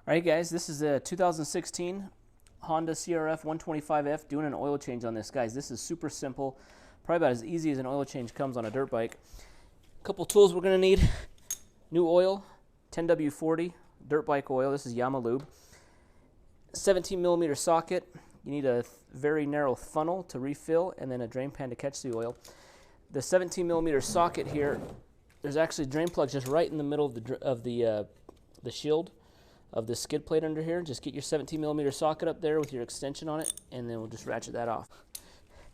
Alright guys, this is a 2016 Honda Crf125F doing an oil change on this. Guys, this is super simple. Probably about as easy as an oil change comes on a dirt bike. Couple tools we're going to need. New oil, 10W40 dirt bike oil. This is Yamalube. 17mm socket. You need a very narrow funnel to refill and then a drain pan to catch the oil. The 17mm socket here, there's actually drain plugs just right in the middle of the shield of the skid plate under here. Just get your 17mm socket up there with your extension on it, and then we'll just ratchet that off.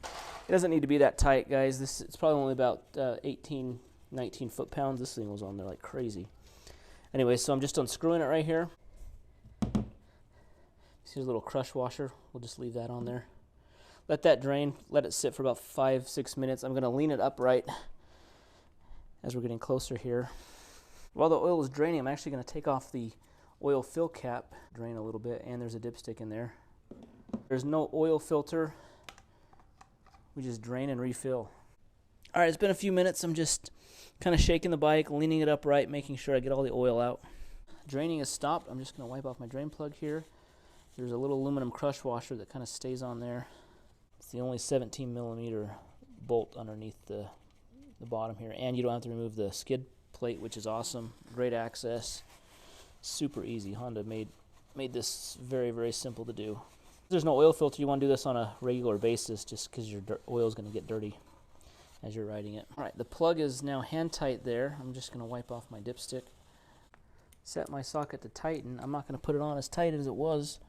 It doesn't need to be that tight, guys. It's probably only about 18, 19 foot-pounds. This thing was on there like crazy. Anyway, so I'm just unscrewing it right here. See a little crush washer. We'll just leave that on there. Let that drain. Let it sit for about 5-6 minutes. I'm going to lean it upright as we're getting closer here. While the oil is draining, I'm actually going to take off the oil fill cap, drain a little bit, and there's a dipstick in there. There's no oil filter. We just drain and refill. Alright, it's been a few minutes. I'm just kind of shaking the bike, leaning it upright, making sure I get all the oil out. Draining is stopped. I'm just going to wipe off my drain plug here. There's a little aluminum crush washer that kind of stays on there. It's the only 17mm bolt underneath the bottom here, and you don't have to remove the skid plate, which is awesome. Great access. Super easy. Honda made this very, very simple to do. If there's no oil filter, you want to do this on a regular basis just because your oil is going to get dirty as you're riding it. Alright, the plug is now hand tight there. I'm just going to wipe off my dipstick. Set my socket to tighten. I'm not going to put it on as tight as it was.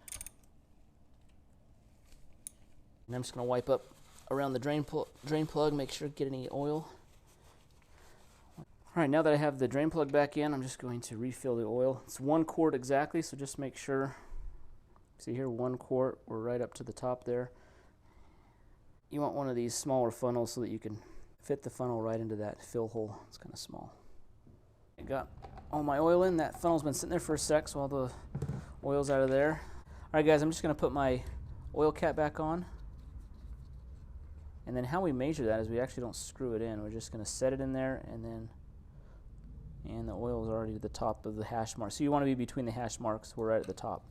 And I'm just going to wipe up around the drain plug, make sure to get any oil. Alright, now that I have the drain plug back in, I'm just going to refill the oil. It's 1 quart exactly, so just make sure. See here, 1 quart. We're right up to the top there. You want one of these smaller funnels so that you can fit the funnel right into that fill hole. It's kind of small. I got all my oil in. That funnel's been sitting there for a sec, so all the oil's out of there. Alright guys, I'm just going to put my oil cap back on. And then how we measure that is we actually don't screw it in. We're just going to set it in there, and the oil is already at the top of the hash mark. So you want to be between the hash marks. We're right at the top.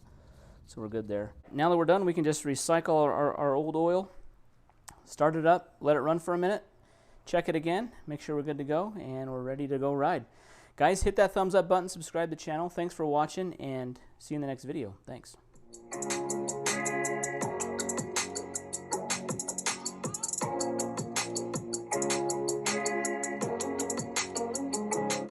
So we're good there. Now that we're done, we can just recycle our old oil. Start it up, let it run for a minute, check it again, make sure we're good to go, and we're ready to go ride. Guys, hit that thumbs up button, subscribe to the channel. Thanks for watching, and see you in the next video. Thanks.